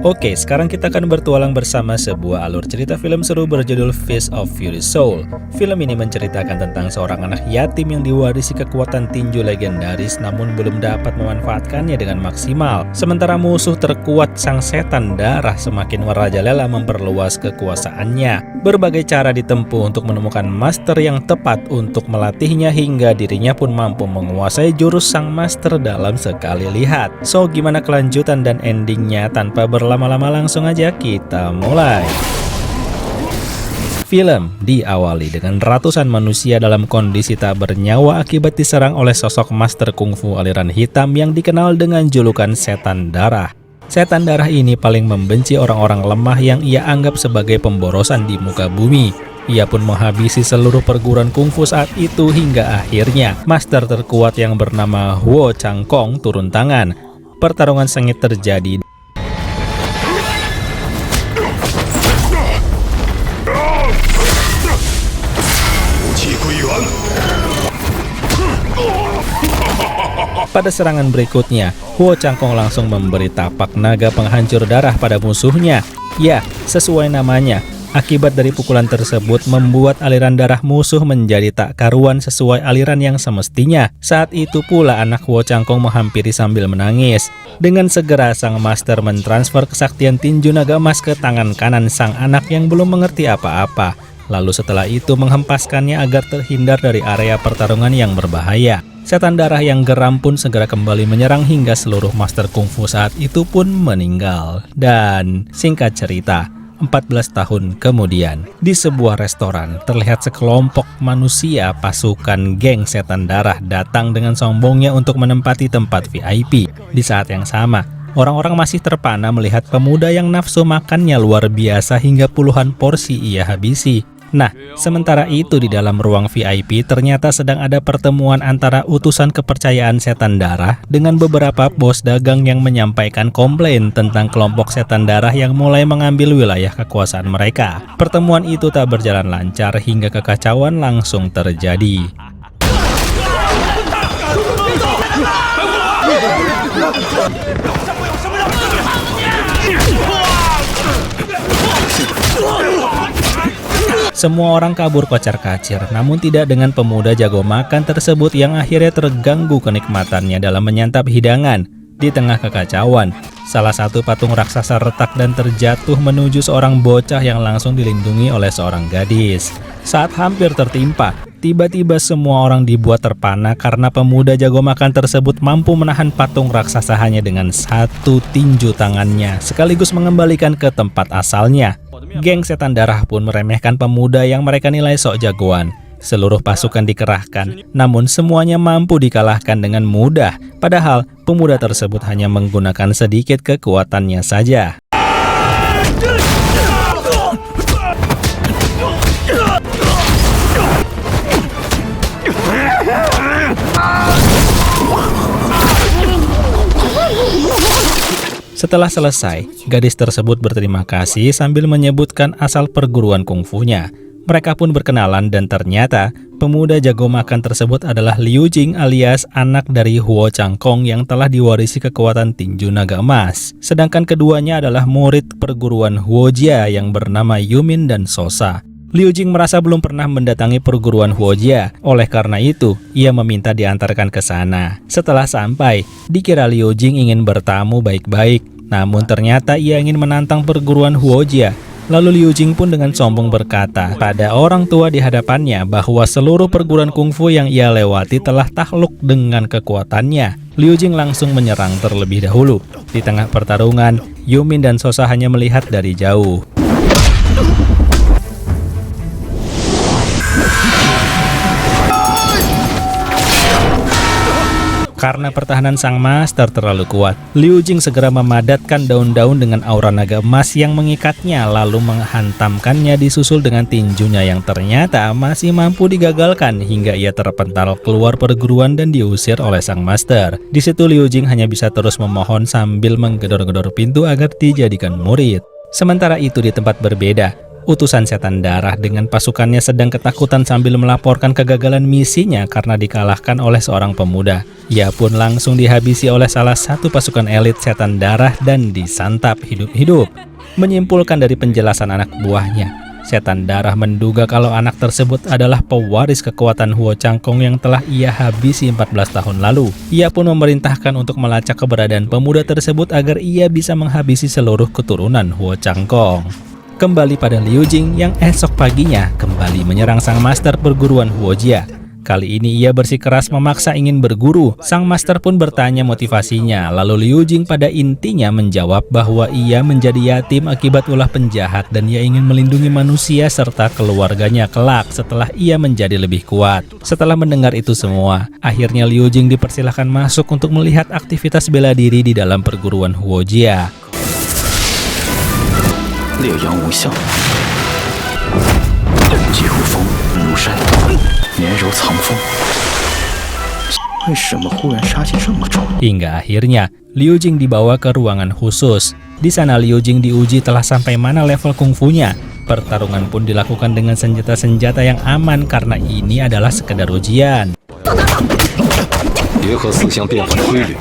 Oke, sekarang kita akan bertualang bersama sebuah alur cerita film seru berjudul Fist of Fury Soul. Film ini menceritakan tentang seorang anak yatim yang diwarisi kekuatan tinju legendaris namun belum dapat memanfaatkannya dengan maksimal. Sementara musuh terkuat sang setan darah semakin merajalela memperluas kekuasaannya. Berbagai cara ditempuh untuk menemukan master yang tepat untuk melatihnya hingga dirinya pun mampu menguasai jurus sang master dalam sekali lihat. So, gimana kelanjutan dan endingnya? Tanpa berlama-lama langsung aja kita mulai. Film diawali dengan ratusan manusia dalam kondisi tak bernyawa akibat diserang oleh sosok master kungfu aliran hitam yang dikenal dengan julukan Setan Darah. Setan Darah ini paling membenci orang-orang lemah yang ia anggap sebagai pemborosan di muka bumi. Ia pun menghabisi seluruh perguruan kungfu saat itu hingga akhirnya master terkuat yang bernama Huo Changkong turun tangan. Pertarungan sengit terjadi. Pada serangan berikutnya, Huo Changkong langsung memberi tapak naga penghancur darah pada musuhnya. Ya, sesuai namanya, akibat dari pukulan tersebut membuat aliran darah musuh menjadi tak karuan sesuai aliran yang semestinya. Saat itu pula anak Huo Changkong menghampiri sambil menangis. Dengan segera sang master mentransfer kesaktian tinju naga emas ke tangan kanan sang anak yang belum mengerti apa-apa. Lalu setelah itu menghempaskannya agar terhindar dari area pertarungan yang berbahaya. Setan darah yang geram pun segera kembali menyerang hingga seluruh master kungfu saat itu pun meninggal. Dan singkat cerita, 14 tahun kemudian, di sebuah restoran terlihat sekelompok manusia pasukan geng Setan Darah datang dengan sombongnya untuk menempati tempat VIP. Di saat yang sama, orang-orang masih terpana melihat pemuda yang nafsu makannya luar biasa hingga puluhan porsi ia habisi. Nah, sementara itu di dalam ruang VIP ternyata sedang ada pertemuan antara utusan kepercayaan Setan Darah dengan beberapa bos dagang yang menyampaikan komplain tentang kelompok Setan Darah yang mulai mengambil wilayah kekuasaan mereka. Pertemuan itu tak berjalan lancar hingga kekacauan langsung terjadi. Semua orang kabur kocar-kacir, namun tidak dengan pemuda jago makan tersebut yang akhirnya terganggu kenikmatannya dalam menyantap hidangan. Di tengah kekacauan, salah satu patung raksasa retak dan terjatuh menuju seorang bocah yang langsung dilindungi oleh seorang gadis. Saat hampir tertimpa, tiba-tiba semua orang dibuat terpana karena pemuda jago makan tersebut mampu menahan patung raksasa hanya dengan satu tinju tangannya, sekaligus mengembalikan ke tempat asalnya. Geng Setan Darah pun meremehkan pemuda yang mereka nilai sok jagoan. Seluruh pasukan dikerahkan, namun semuanya mampu dikalahkan dengan mudah. Padahal pemuda tersebut hanya menggunakan sedikit kekuatannya saja. Setelah selesai, gadis tersebut berterima kasih sambil menyebutkan asal perguruan kungfunya. Mereka pun berkenalan dan ternyata pemuda jago makan tersebut adalah Liu Jing alias anak dari Huo Changkong yang telah diwarisi kekuatan tinju naga emas. Sedangkan keduanya adalah murid perguruan Huo Jia yang bernama Yumin dan Sosa. Liu Jing merasa belum pernah mendatangi perguruan Huo Jia, oleh karena itu ia meminta diantarkan ke sana. Setelah sampai, dikira Liu Jing ingin bertamu baik-baik, namun ternyata ia ingin menantang perguruan Huo Jia. Lalu Liu Jing pun dengan sombong berkata pada orang tua di hadapannya bahwa seluruh perguruan kungfu yang ia lewati telah takluk dengan kekuatannya. Liu Jing langsung menyerang terlebih dahulu. Di tengah pertarungan, Yumin dan Sosa hanya melihat dari jauh. Karena pertahanan sang master terlalu kuat, Liu Jing segera memadatkan daun-daun dengan aura naga emas yang mengikatnya lalu menghantamkannya disusul dengan tinjunya yang ternyata masih mampu digagalkan hingga ia terpental keluar perguruan dan diusir oleh sang master. Di situ Liu Jing hanya bisa terus memohon sambil menggedor-gedor pintu agar dijadikan murid. Sementara itu di tempat berbeda, Utusan setan darah dengan pasukannya sedang ketakutan sambil melaporkan kegagalan misinya karena dikalahkan oleh seorang pemuda. Ia pun langsung dihabisi oleh salah satu pasukan elit setan darah dan disantap hidup-hidup. Menyimpulkan dari penjelasan anak buahnya, setan darah menduga kalau anak tersebut adalah pewaris kekuatan Huo Changkong yang telah ia habisi 14 tahun lalu. Ia pun memerintahkan untuk melacak keberadaan pemuda tersebut agar ia bisa menghabisi seluruh keturunan Huo Changkong. Kembali pada Liu Jing yang esok paginya kembali menyerang sang master perguruan Huojia. Kali ini ia bersikeras memaksa ingin berguru. Sang master pun bertanya motivasinya, lalu Liu Jing pada intinya menjawab bahwa ia menjadi yatim akibat ulah penjahat dan ia ingin melindungi manusia serta keluarganya kelak setelah ia menjadi lebih kuat. Setelah mendengar itu semua, akhirnya Liu Jing dipersilahkan masuk untuk melihat aktivitas bela diri di dalam perguruan Huojia. 烈阳无相，疾如风，如山，绵柔藏锋。为什么忽然杀气这么重？ Hingga akhirnya Liu Jing dibawa ke ruangan khusus. Di sana Liu Jing diuji telah sampai mana level kungfunya. Pertarungan pun dilakukan dengan senjata-senjata yang aman karena ini adalah sekedar ujian. 结合四象变化的规律。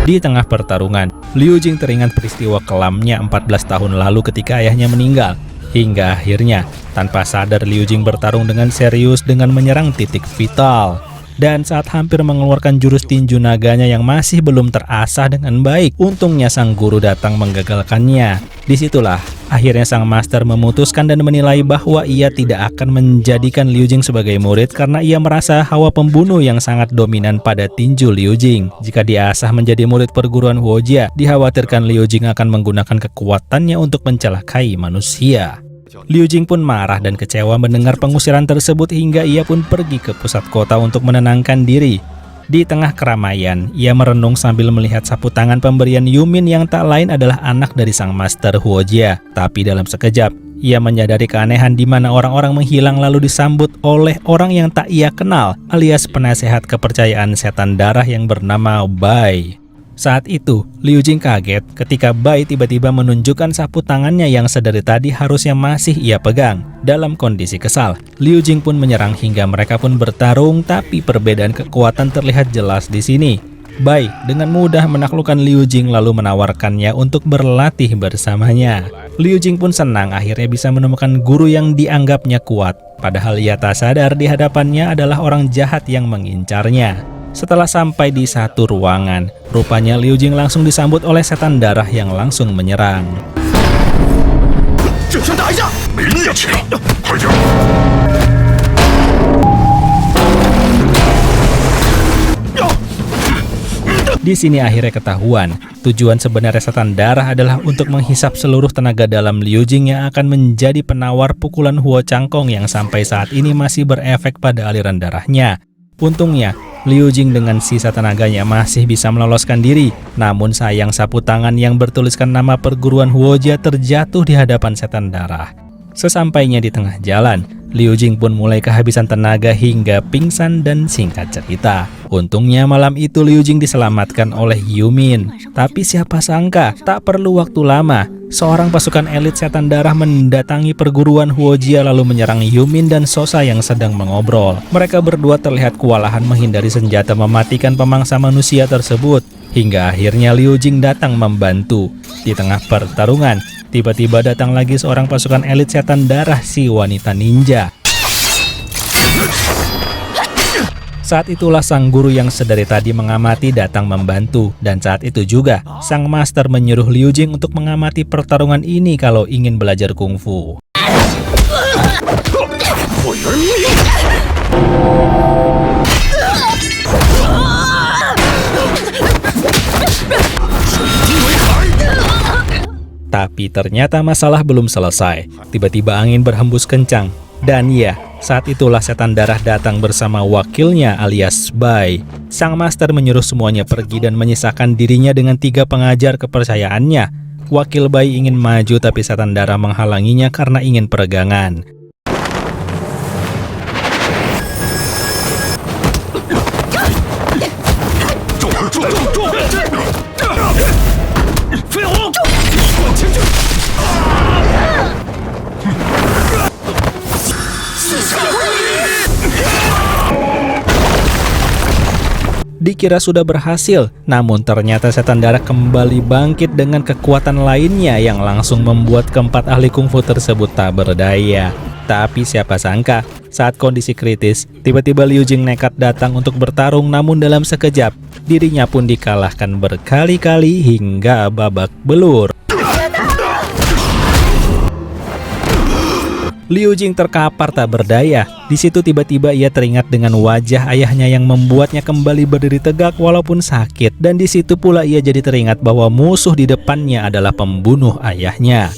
Di tengah pertarungan, Liu Jing teringat peristiwa kelamnya 14 tahun lalu ketika ayahnya meninggal. Hingga akhirnya, tanpa sadar Liu Jing bertarung dengan serius dengan menyerang titik vital. Dan saat hampir mengeluarkan jurus tinju naganya yang masih belum terasah dengan baik, untungnya sang guru datang menggagalkannya. Disitulah akhirnya sang master memutuskan dan menilai bahwa ia tidak akan menjadikan Liu Jing sebagai murid karena ia merasa hawa pembunuh yang sangat dominan pada tinju Liu Jing. Jika diasah menjadi murid perguruan Huojia, dikhawatirkan Liu Jing akan menggunakan kekuatannya untuk mencelakai manusia. Liu Jing pun marah dan kecewa mendengar pengusiran tersebut hingga ia pun pergi ke pusat kota untuk menenangkan diri. Di tengah keramaian, ia merenung sambil melihat sapu tangan pemberian Yumin yang tak lain adalah anak dari sang master Huojia. Tapi dalam sekejap, ia menyadari keanehan di mana orang-orang menghilang lalu disambut oleh orang yang tak ia kenal, alias penasehat kepercayaan setan darah yang bernama Bai. Saat itu, Liu Jing kaget ketika Bai tiba-tiba menunjukkan sapu tangannya yang sedari tadi harusnya masih ia pegang. Dalam kondisi kesal, Liu Jing pun menyerang hingga mereka pun bertarung, tapi perbedaan kekuatan terlihat jelas di sini. Bai dengan mudah menaklukkan Liu Jing lalu menawarkannya untuk berlatih bersamanya. Liu Jing pun senang akhirnya bisa menemukan guru yang dianggapnya kuat, padahal ia tak sadar di hadapannya adalah orang jahat yang mengincarnya. Setelah sampai di satu ruangan, rupanya Liu Jing langsung disambut oleh setan darah yang langsung menyerang. Di sini akhirnya ketahuan, tujuan sebenarnya setan darah adalah untuk menghisap seluruh tenaga dalam Liu Jing yang akan menjadi penawar pukulan Huo Changkong yang sampai saat ini masih berefek pada aliran darahnya. Untungnya, Liu Jing dengan sisa tenaganya masih bisa meloloskan diri. Namun sayang sapu tangan yang bertuliskan nama perguruan Huojia terjatuh di hadapan setan darah. Sesampainya di tengah jalan, Liu Jing pun mulai kehabisan tenaga hingga pingsan dan singkat cerita. Untungnya malam itu Liu Jing diselamatkan oleh Yumin. Tapi siapa sangka, tak perlu waktu lama, seorang pasukan elit setan darah mendatangi perguruan Huojia lalu menyerang Yumin dan Sosa yang sedang mengobrol. Mereka berdua terlihat kewalahan menghindari senjata mematikan pemangsa manusia tersebut. Hingga akhirnya Liu Jing datang membantu. Di tengah pertarungan, tiba-tiba datang lagi seorang pasukan elit setan darah, si wanita ninja. Saat itulah sang guru yang sedari tadi mengamati datang membantu. Dan saat itu juga, sang master menyuruh Liu Jing untuk mengamati pertarungan ini kalau ingin belajar kungfu. Tapi ternyata masalah belum selesai. Tiba-tiba angin berhembus kencang. Dan ya, saat itulah setan darah datang bersama wakilnya alias Bai. Sang master menyuruh semuanya pergi dan menyisakan dirinya dengan 3 pengajar kepercayaannya. Wakil Bai ingin maju tapi setan darah menghalanginya karena ingin peregangan. Dikira sudah berhasil, namun ternyata setan darah kembali bangkit dengan kekuatan lainnya yang langsung membuat keempat ahli kungfu tersebut tak berdaya. Tapi siapa sangka, saat kondisi kritis, tiba-tiba Liu Jing nekat datang untuk bertarung, namun dalam sekejap, dirinya pun dikalahkan berkali-kali hingga babak belur. Liu Jing terkapar tak berdaya. Di situ tiba-tiba ia teringat dengan wajah ayahnya yang membuatnya kembali berdiri tegak walaupun sakit. Dan di situ pula ia jadi teringat bahwa musuh di depannya adalah pembunuh ayahnya.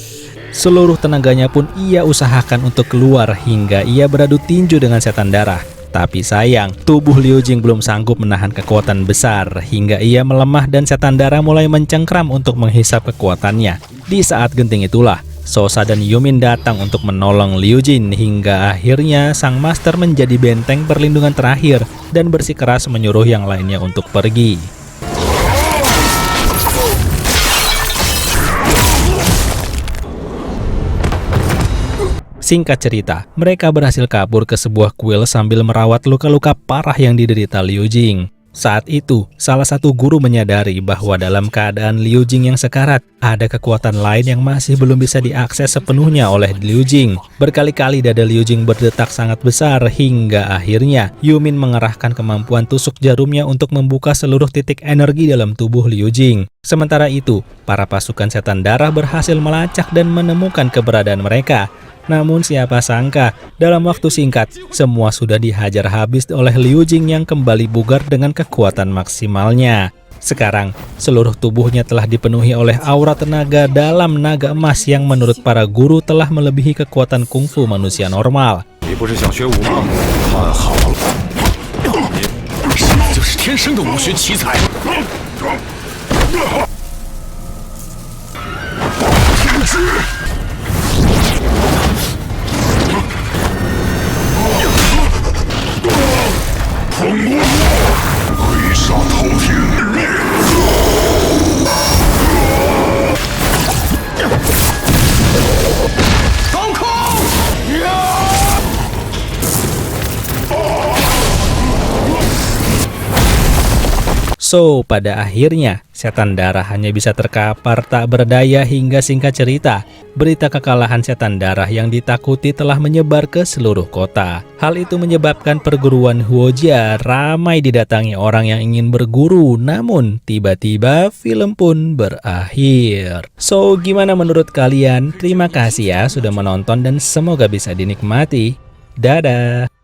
Seluruh tenaganya pun ia usahakan untuk keluar hingga ia beradu tinju dengan setan darah. Tapi sayang, tubuh Liu Jing belum sanggup menahan kekuatan besar hingga ia melemah dan setan darah mulai mencengkram untuk menghisap kekuatannya. Di saat genting itulah, Sosa dan Yumin datang untuk menolong Liu Jing hingga akhirnya sang master menjadi benteng perlindungan terakhir dan bersikeras menyuruh yang lainnya untuk pergi. Singkat cerita, mereka berhasil kabur ke sebuah kuil sambil merawat luka-luka parah yang diderita Liu Jing. Saat itu, salah satu guru menyadari bahwa dalam keadaan Liu Jing yang sekarat, ada kekuatan lain yang masih belum bisa diakses sepenuhnya oleh Liu Jing. Berkali-kali dada Liu Jing berdetak sangat besar hingga akhirnya Yumin mengerahkan kemampuan tusuk jarumnya untuk membuka seluruh titik energi dalam tubuh Liu Jing. Sementara itu, para pasukan setan darah berhasil melacak dan menemukan keberadaan mereka. Namun siapa sangka, dalam waktu singkat, semua sudah dihajar habis oleh Liu Jing yang kembali bugar dengan kekuatan maksimalnya. Sekarang, seluruh tubuhnya telah dipenuhi oleh aura tenaga dalam naga emas yang menurut para guru telah melebihi kekuatan kungfu manusia normal. So, pada akhirnya, setan darah hanya bisa terkapar tak berdaya hingga singkat cerita, berita kekalahan setan darah yang ditakuti telah menyebar ke seluruh kota. Hal itu menyebabkan perguruan Huojia ramai didatangi orang yang ingin berguru, namun tiba-tiba film pun berakhir. So, gimana menurut kalian? Terima kasih ya sudah menonton dan semoga bisa dinikmati. Dadah!